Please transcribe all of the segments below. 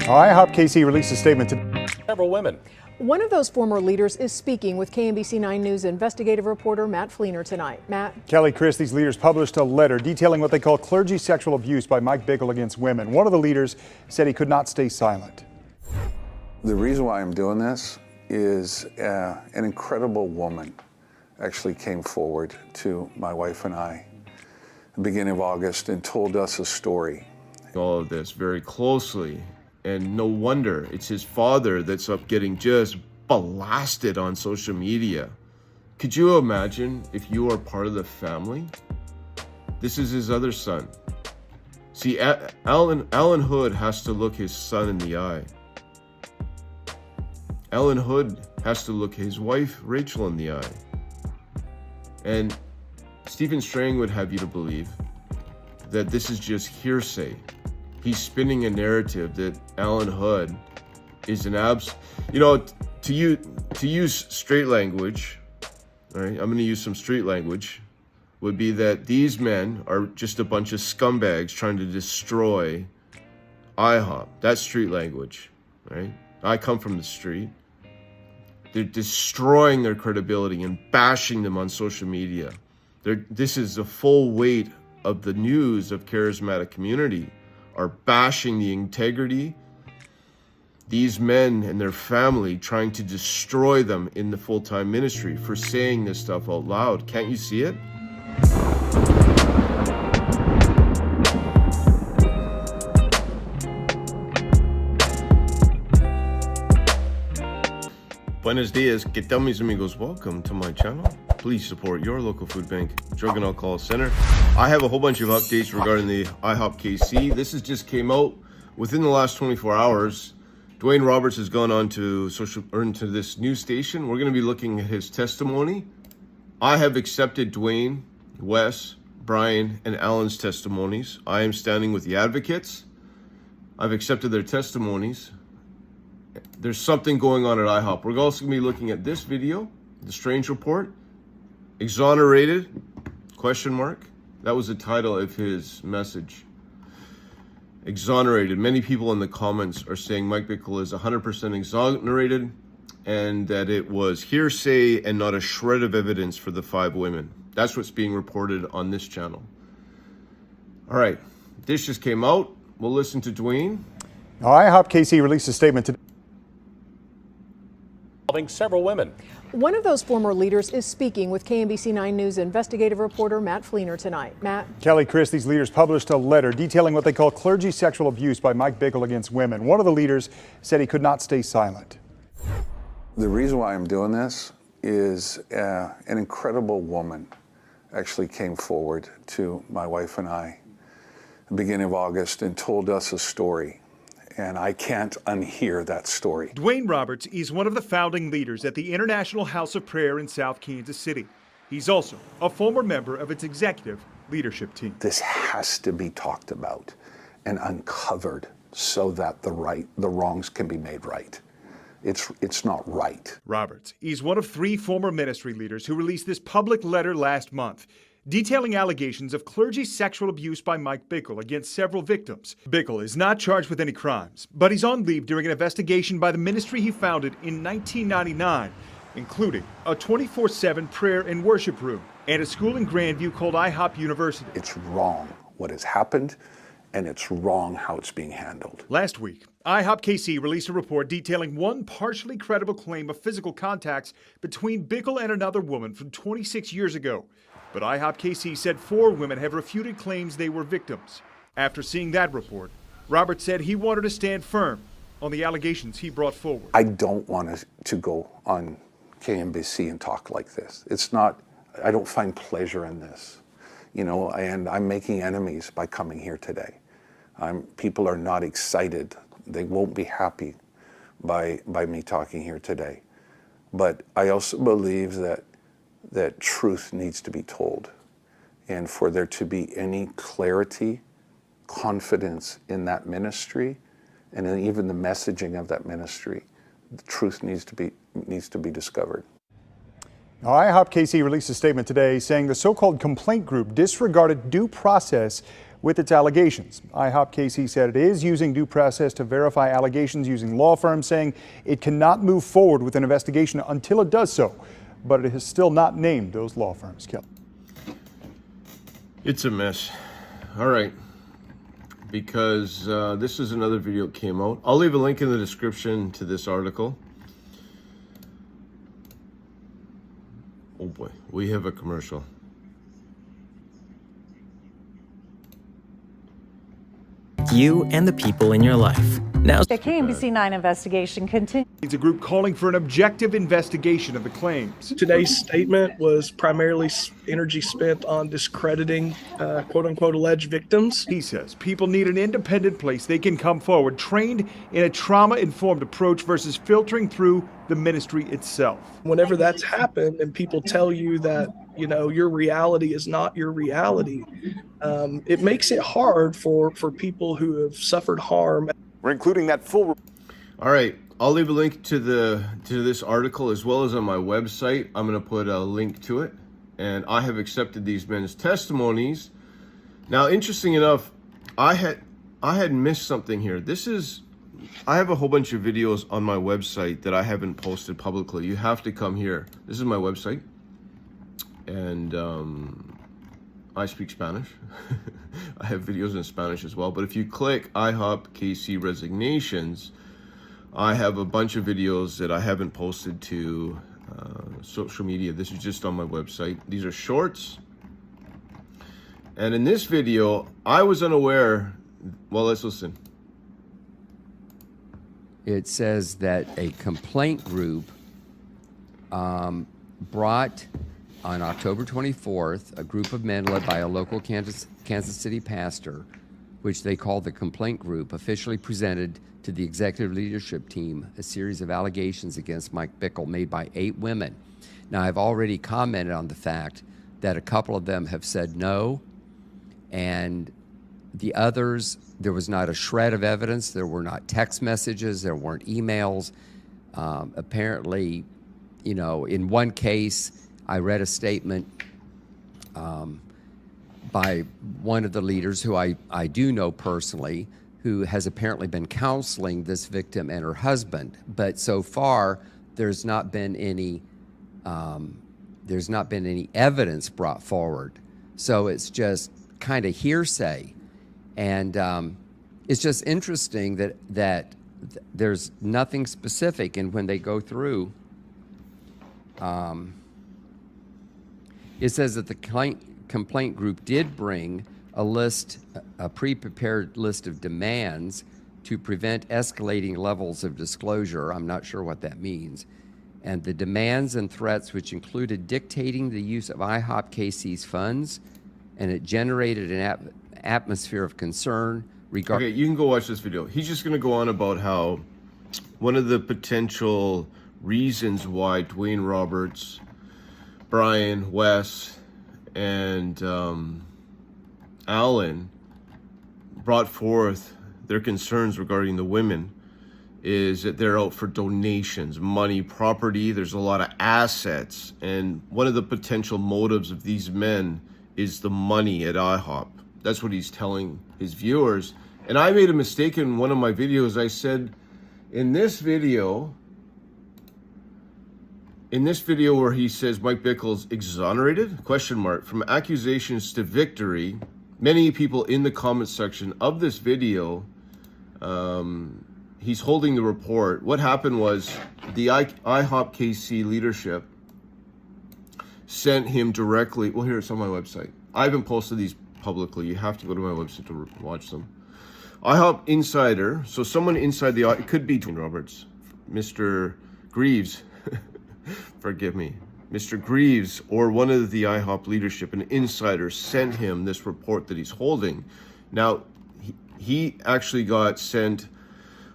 IHOPKC released a statement to several women. One of those former leaders is speaking with KC9 News investigative reporter Matt Fleener tonight. Matt. Kelly, Chris, these leaders published a letter detailing what they call clergy sexual abuse by Mike Pickles against women. One of the leaders said he could not stay silent. The reason why I'm doing this is an incredible woman actually came forward to my wife and I at the beginning of August and told us a story. All of this very closely, and no wonder it's his father that's up getting just blasted on social media. Could you imagine if you are part of the family? This is his other son. See, Alan Hood has to look his son in the eye. Alan Hood has to look his wife, Rachel, in the eye. And Stephen Strang would have you to believe that this is just hearsay. He's spinning a narrative that Alan Hood is an to use straight language, all right, I'm going to use some street language, would be that these men are just a bunch of scumbags trying to destroy IHOP. That's street language, right? I come from the street. They're destroying their credibility and bashing them on social media. This is the full weight of the news of charismatic community are bashing the integrity. These men and their family trying to destroy them in the full-time ministry for saying this stuff out loud. Can't you see it? Buenos dias, que tal mis amigos? Welcome to my channel. Please support your local food bank, drug and alcohol center. I have a whole bunch of updates regarding the IHOPKC. This has just came out within the last 24 hours. Dwayne Roberts has gone on to into this news station. We're going to be looking at his testimony. I have accepted Dwayne, Wes, Brian, and Alan's testimonies. I am standing with the advocates. I've accepted their testimonies. There's something going on at IHOP. We're also going to be looking at this video, the Strange report. Exonerated, question mark. That was the title of his message. Exonerated. Many people in the comments are saying Mike Pickles is 100% exonerated and that it was hearsay and not a shred of evidence for the 5 women. That's what's being reported on this channel. All right, this just came out. We'll listen to Dwayne. IHOPKC released a statement today Involving several women. One of those former leaders is speaking with KC9 News investigative reporter Matt Fleener tonight. Matt. Kelly, Chris, these leaders published a letter detailing what they call clergy sexual abuse by Mike Pickles against women. One of the leaders said he could not stay silent. The reason why I'm doing this is an incredible woman actually came forward to my wife and I at the beginning of August and told us a story. And I can't unhear that story. Dwayne Roberts is one of the founding leaders at the International House of Prayer in South Kansas City. He's also a former member of its executive leadership team. This has to be talked about and uncovered so that the wrongs can be made right. It's not right. Roberts is one of 3 former ministry leaders who released this public letter last month, detailing allegations of clergy sexual abuse by Mike Pickles against several victims. Pickles is not charged with any crimes, but he's on leave during an investigation by the ministry he founded in 1999, including a 24/7 prayer and worship room and a school in Grandview called IHOP University. It's wrong what has happened, and it's wrong how it's being handled. Last week, IHOPKC released a report detailing one partially credible claim of physical contacts between Pickles and another woman from 26 years ago. But IHOPKC said 4 women have refuted claims they were victims. After seeing that report, Roberts said he wanted to stand firm on the allegations he brought forward. I don't want to go on KMBC and talk like this. It's not, I don't find pleasure in this, and I'm making enemies by coming here today. People are not excited. They won't be happy by me talking here today. But I also believe that truth needs to be told. And for there to be any clarity, confidence in that ministry, and in even the messaging of that ministry, the truth needs to be discovered. Now, IHOPKC released a statement today saying the so-called complaint group disregarded due process with its allegations. IHOPKC said it is using due process to verify allegations using law firms, saying it cannot move forward with an investigation until it does so. But it has still not named those law firms. Kelly. It's a mess. All right. Because this is another video that came out. I'll leave a link in the description to this article. Oh boy, we have a commercial. You and the people in your life. Now, The KC9 investigation continues. It's a group calling for an objective investigation of the claims. Today's statement was primarily energy spent on discrediting quote-unquote alleged victims. He says people need an independent place they can come forward, trained in a trauma-informed approach versus filtering through the ministry itself. Whenever that's happened and people tell you that, you know, your reality is not your reality, it makes it hard for people who have suffered harm. We're including that full. All right, I'll leave a link to this article as well as on my website. I'm going to put a link to it, and I have accepted these men's testimonies. Now, interesting enough, I had missed something here. I have a whole bunch of videos on my website that I haven't posted publicly. You have to come here. This is my website, and I speak Spanish. I have videos in Spanish as well. But if you click IHOPKC resignations, I have a bunch of videos that I haven't posted to social media. This is just on my website. These are shorts. And in this video, I was unaware. Well, let's listen. It says that a complaint group brought on October 24th, a group of men led by a local Kansas City pastor, which they called the complaint group, officially presented to the executive leadership team a series of allegations against Mike Bickle made by 8 women. Now, I've already commented on the fact that a couple of them have said no, and the others, there was not a shred of evidence. There were not text messages. There weren't emails. Apparently, you know, in one case, I read a statement by one of the leaders who I do know personally, who has apparently been counseling this victim and her husband. But so far, there's not been any evidence brought forward. So it's just kind of hearsay. And it's just interesting that there's nothing specific. And when they go through, it says that the complaint group did bring a pre-prepared list of demands to prevent escalating levels of disclosure. I'm not sure what that means. And the demands and threats, which included dictating the use of IHOPKC's funds, and it generated an atmosphere of concern regarding... Okay, you can go watch this video. He's just going to go on about how one of the potential reasons why Dwayne Roberts, Brian, Wes, and Alan brought forth their concerns regarding the women is that they're out for donations, money, property. There's a lot of assets. And one of the potential motives of these men is the money at IHOP. That's what he's telling his viewers. And I made a mistake in one of my videos. I said, in this video where he says Mike Bickle's exonerated, from accusations to victory, many people in the comment section of this video, he's holding the report. What happened was the IHOPKC leadership sent him directly. Well, here, it's on my website. I haven't posted these publicly. You have to go to my website to watch them. IHOP insider, so someone inside the, it could be Dwayne Roberts, Mr. Greaves, forgive me, Mr. Greaves, or one of the IHOP leadership, an insider, sent him this report that he's holding. Now, he actually got sent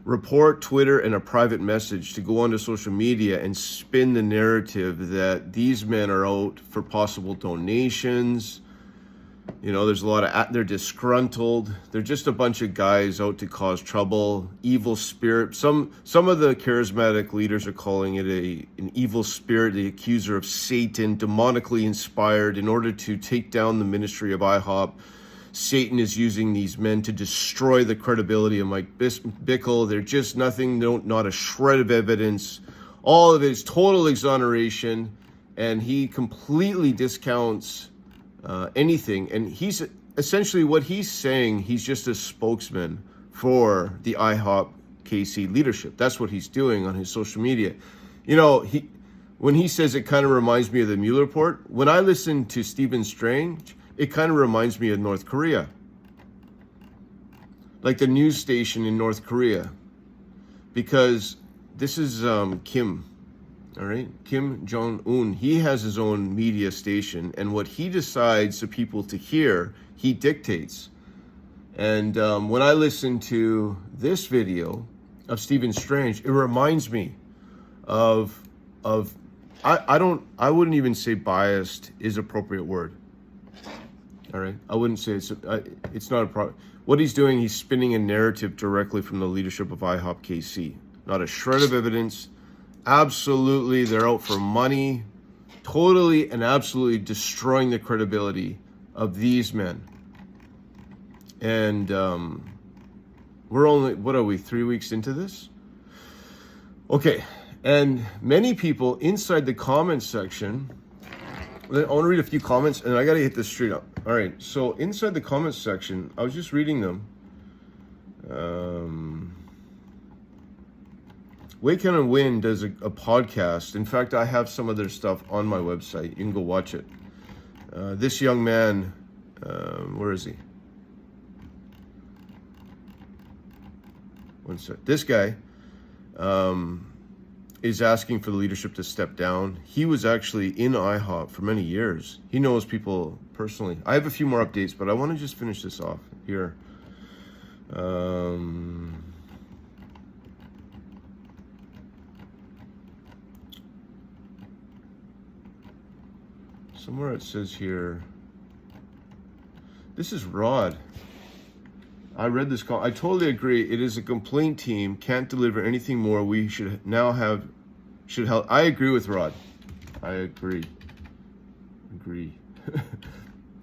report, Twitter, and a private message to go onto social media and spin the narrative that these men are out for possible donations. You know, there's a lot of, they're disgruntled. They're just a bunch of guys out to cause trouble, evil spirit. Some of the charismatic leaders are calling it an evil spirit, the accuser of Satan, demonically inspired in order to take down the ministry of IHOP. Satan is using these men to destroy the credibility of Mike Bickle. They're just nothing, not a shred of evidence. All of it is total exoneration, and he completely discounts anything. And he's essentially, what he's saying, he's just a spokesman for the IHOPKC leadership. That's what he's doing on his social media. You know, when he says it kind of reminds me of the Mueller report, when I listen to Stephen Strang, it kind of reminds me of North Korea. Like the news station in North Korea. Because this is Kim, all right? Kim Jong-un. He has his own media station, and what he decides the people to hear, he dictates. And when I listen to this video of Stephen Strang, it reminds me of I wouldn't even say biased is appropriate word. All right, I wouldn't say it's not a problem. What he's doing, he's spinning a narrative directly from the leadership of IHOPKC. Not a shred of evidence. Absolutely, they're out for money, totally and absolutely destroying the credibility of these men. And we're only, what are we, 3 weeks into this? Okay, and many people inside the comments section, I want to read a few comments, and I got to hit this straight up. All right, so inside the comments section, I was just reading them. Wake and Win does a podcast. In fact, I have some of their stuff on my website. You can go watch it. This young man, where is he? One sec. This guy is asking for the leadership to step down. He was actually in IHOP for many years. He knows people personally. I have a few more updates, but I want to just finish this off here. Somewhere it says here, this is Rod. I read this call. I totally agree. It is a complaint team. Can't deliver anything more. We should now have, should help. I agree with Rod. I agree.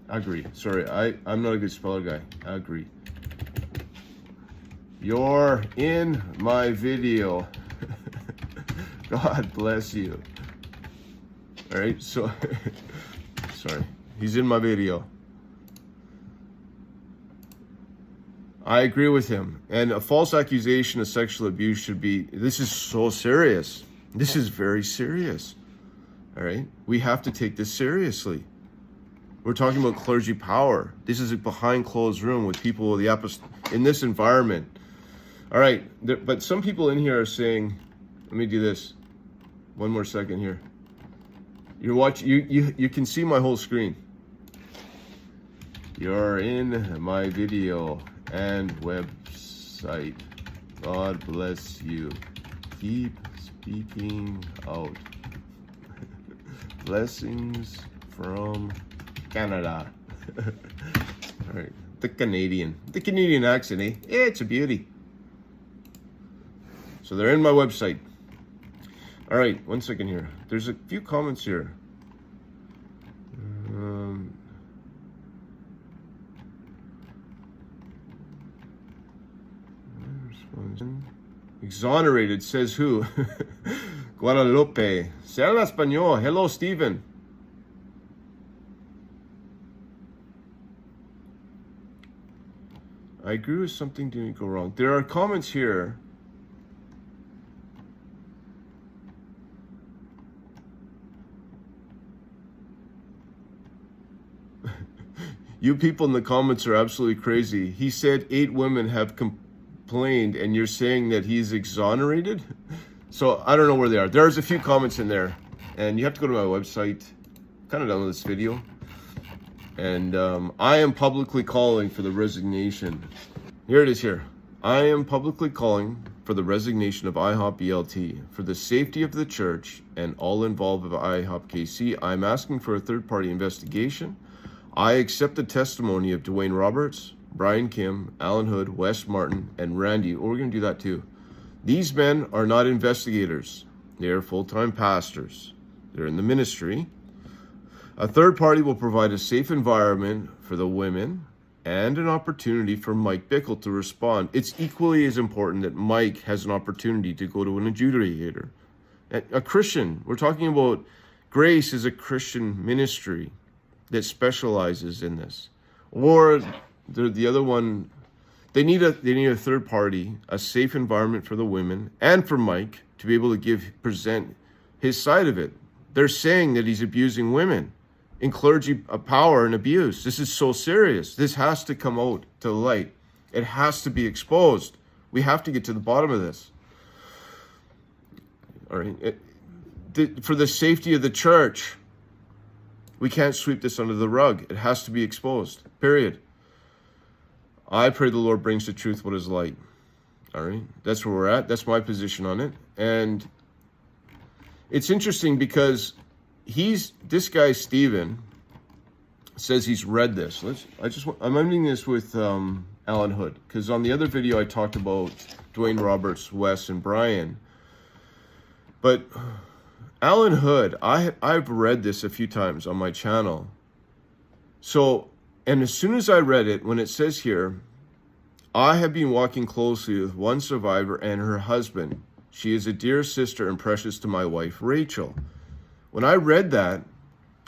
I agree. Sorry, I'm not a good speller guy. I agree. You're in my video. God bless you. All right, so, sorry. He's in my video. I agree with him. And a false accusation of sexual abuse should be, this is so serious. This is very serious. All right? We have to take this seriously. We're talking about clergy power. This is a behind closed room with people with the in this environment. All right, but some people in here are saying, let me do this. One more second here. You're watching, you can see my whole screen. You're in my video and website. God bless you. Keep speaking out. Blessings from Canada. All right, the Canadian accent, eh? Yeah, it's a beauty. So they're in my website. All right, one second here. There's a few comments here. Exonerated, says who? Guadalupe. Se habla español. Hello, Stephen. I agree with something didn't go wrong. There are comments here. You people in the comments are absolutely crazy. He said 8 women have complained, and you're saying that he's exonerated? So I don't know where they are. There's a few comments in there, and you have to go to my website. Kind of done with this video. And I am publicly calling for the resignation. Here it is here. I am publicly calling for the resignation of IHOP ELT. For the safety of the church and all involved with IHOPKC, I'm asking for a third-party investigation. I accept the testimony of Dwayne Roberts, Brian Kim, Alan Hood, Wes Martin, and Randy. We're going to do that too. These men are not investigators. They are full-time pastors. They're in the ministry. A third party will provide a safe environment for the women and an opportunity for Mike Bickle to respond. It's equally as important that Mike has an opportunity to go to an adjudicator. A Christian, we're talking about Grace is a Christian ministry that specializes in this. Or the other one, they need a third party, a safe environment for the women and for Mike to be able to present his side of it. They're saying that he's abusing women in clergy power and abuse. This is so serious. This has to come out to the light. It has to be exposed. We have to get to the bottom of this. All right. For the safety of the church, we can't sweep this under the rug. It has to be exposed. Period. I pray the Lord brings the truth what is light. All right. That's where we're at. That's my position on it. And it's interesting because this guy Stephen says he's read this. I'm ending this with Alan Hood, because on the other video I talked about Dwayne Roberts, Wes, and Brian. But Alan Hood, I've read this a few times on my channel. So, and as soon as I read it, when it says here, I have been walking closely with one survivor and her husband. She is a dear sister and precious to my wife, Rachel. When I read that,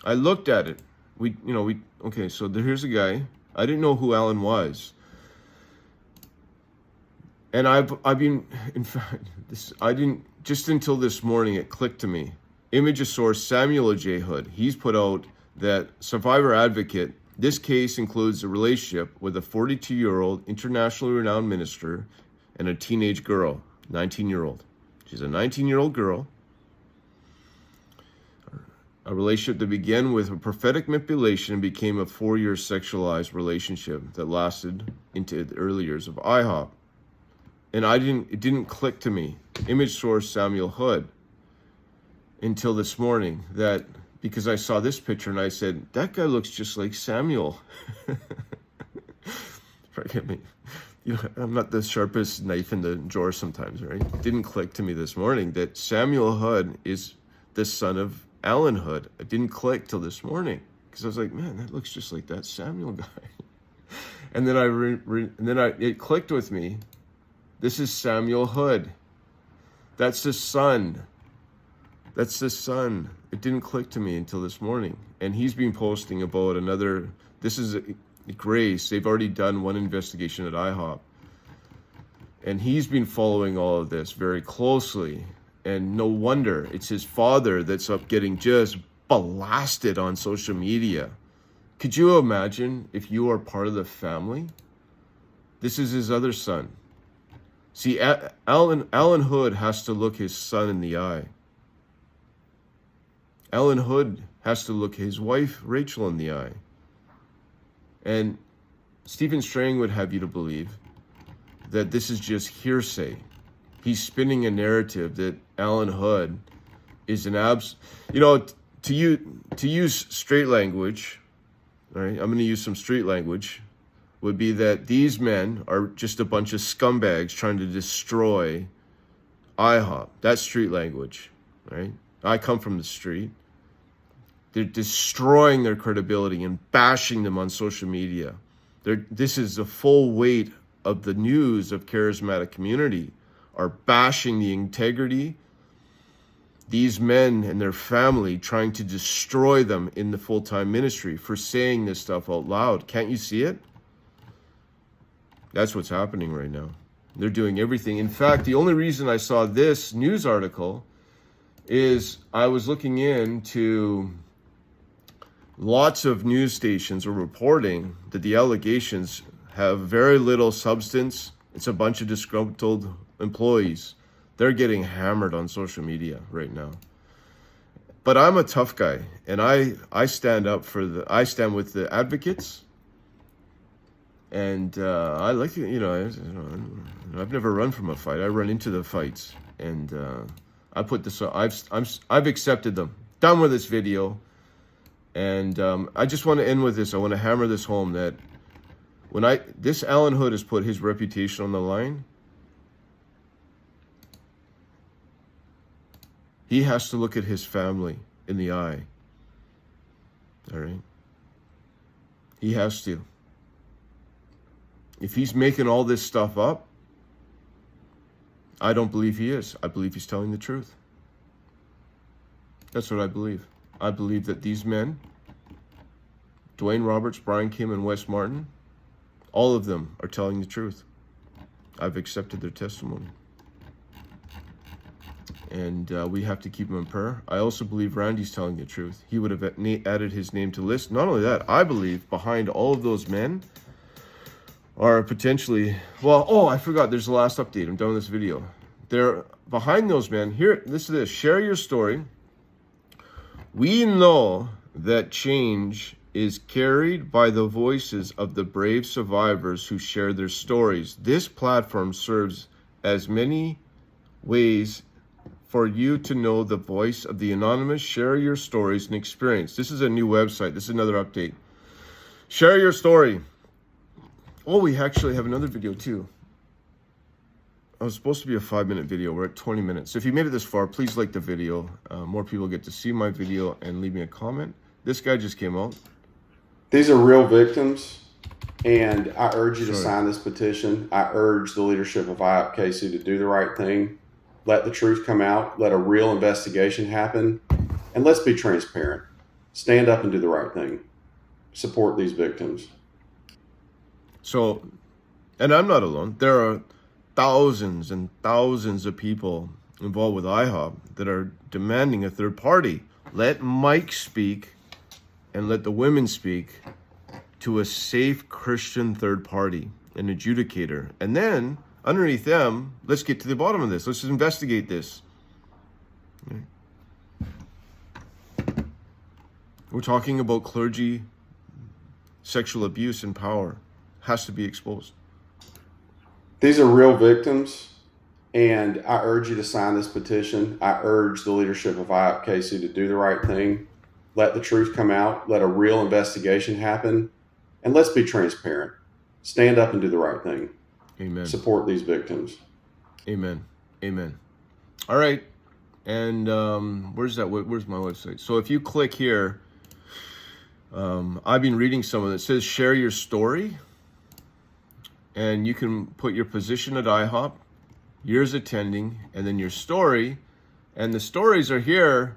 I looked at it. Okay, so here's a guy. I didn't know who Alan was. And I've been, in fact, just until this morning, it clicked to me. Image source, Samuel J. Hood. He's put out that survivor advocate, this case includes a relationship with a 42-year-old internationally renowned minister and a teenage girl, 19-year-old. She's a 19-year-old girl. A relationship that began with a prophetic manipulation and became a 4-year sexualized relationship that lasted into the early years of IHOP. And it didn't click to me, image source Samuel Hood, until this morning, that because I saw this picture and I said, that guy looks just like Samuel. Forgive me. I'm not the sharpest knife in the drawer sometimes, right? It didn't click to me this morning that Samuel Hood is the son of Alan Hood. It didn't click till this morning because I was like, man, that looks just like that Samuel guy. And then it clicked with me. This is Samuel Hood. That's the son. That's the son. It didn't click to me until this morning. And he's been posting about this is Grace. They've already done one investigation at IHOP. And he's been following all of this very closely. And no wonder it's his father that's up getting just blasted on social media. Could you imagine if you are part of the family? This is his other son. See, Alan Hood has to look his son in the eye. Alan Hood has to look his wife, Rachel, in the eye. And Stephen Strang would have you to believe that this is just hearsay. He's spinning a narrative that Alan Hood is an to use straight language, all right, I'm going to use some street language, would be that these men are just a bunch of scumbags trying to destroy IHOP. That's street language, right? I come from the street. They're destroying their credibility and bashing them on social media. This is the full weight of the news of charismatic community are bashing the integrity. These men and their family trying to destroy them in the full-time ministry for saying this stuff out loud. Can't you see it? That's what's happening right now. They're doing everything. In fact, the only reason I saw this news article is I was looking into lots of news stations are reporting that the allegations have very little substance. It's a bunch of disgruntled employees. They're getting hammered on social media right now. But I'm a tough guy, and I stand up I stand with the advocates. And I like to, I've never run from a fight. I run into the fights, and I put this. I've accepted them. Done with this video, and I just want to end with this. I want to hammer this home that this Alan Hood has put his reputation on the line. He has to look at his family in the eye. All right. He has to. If he's making all this stuff up, I don't believe he is. I believe he's telling the truth. That's what I believe. I believe that these men, Dwayne Roberts, Brian Kim, and Wes Martin, all of them are telling the truth. I've accepted their testimony. And we have to keep them in prayer. I also believe Randy's telling the truth. He would have added his name to list. Not only that, I believe behind all of those men are potentially, well, oh, I forgot, there's the last update. I'm done with this video. They're behind those men. Here, listen to this. Share your story. We know that change is carried by the voices of the brave survivors who share their stories. This platform serves as many ways for you to know the voice of the anonymous. Share your stories and experience. This is a new website. This is another update. Share your story. Oh, we actually have another video too. It was supposed to be a 5-minute video. We're at 20 minutes. So if you made it this far, please like the video. More people get to see my video and leave me a comment. This guy just came out. These are real victims, and I urge you to sign this petition. I urge the leadership of IHOPKC to do the right thing. Let the truth come out. Let a real investigation happen. And let's be transparent. Stand up and do the right thing. Support these victims. So, and I'm not alone. There are thousands and thousands of people involved with IHOP that are demanding a third party. Let Mike speak and let the women speak to a safe Christian third party, an adjudicator. And then, underneath them, let's get to the bottom of this. Let's just investigate this. We're talking about clergy sexual abuse and power. Has to be exposed. These are real victims, and I urge you to sign this petition. I urge the leadership of IHOPKC to do the right thing. Let the truth come out. Let a real investigation happen. And let's be transparent. Stand up and do the right thing. Amen. Support these victims. Amen. Amen. All right. And where's that? Where's my website? So if you click here, I've been reading someone that says share your story. And you can put your position at IHOP, years attending, and then your story. And the stories are here.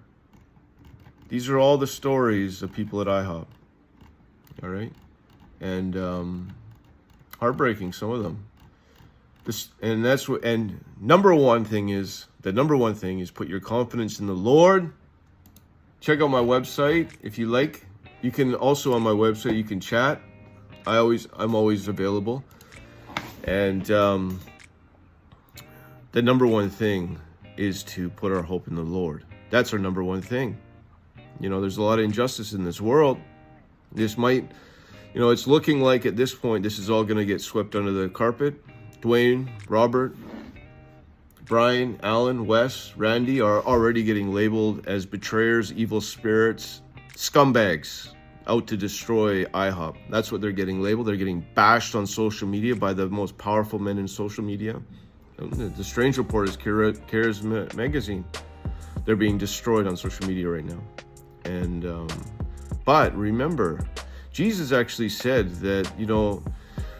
These are all the stories of people at IHOP. All right? And heartbreaking, some of them. And number one thing is put your confidence in the Lord. Check out my website if you like. You can also on my website you can chat. I'm always available. And the number one thing is to put our hope in the Lord. That's our number one thing. You know, there's a lot of injustice in this world. This might, it's looking like at this point, this is all going to get swept under the carpet. Dwayne, Robert, Brian, Alan, Wes, Randy are already getting labeled as betrayers, evil spirits, scumbags out to destroy IHOP. That's what they're getting labeled. They're getting bashed on social media by the most powerful men in social media. The strange report is Cares Magazine. They're being destroyed on social media right now. And but remember, Jesus actually said that,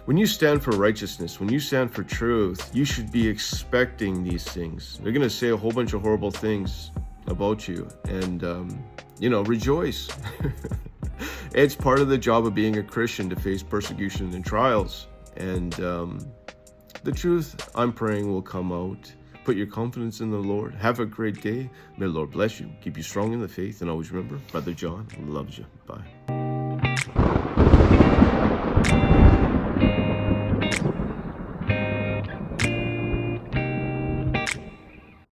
when you stand for righteousness, when you stand for truth, you should be expecting these things. They're going to say a whole bunch of horrible things about you. And, rejoice. It's part of the job of being a Christian to face persecution and trials. And the truth, I'm praying, will come out. Put your confidence in the Lord. Have a great day. May the Lord bless you. Keep you strong in the faith. And always remember, Brother John loves you. Bye.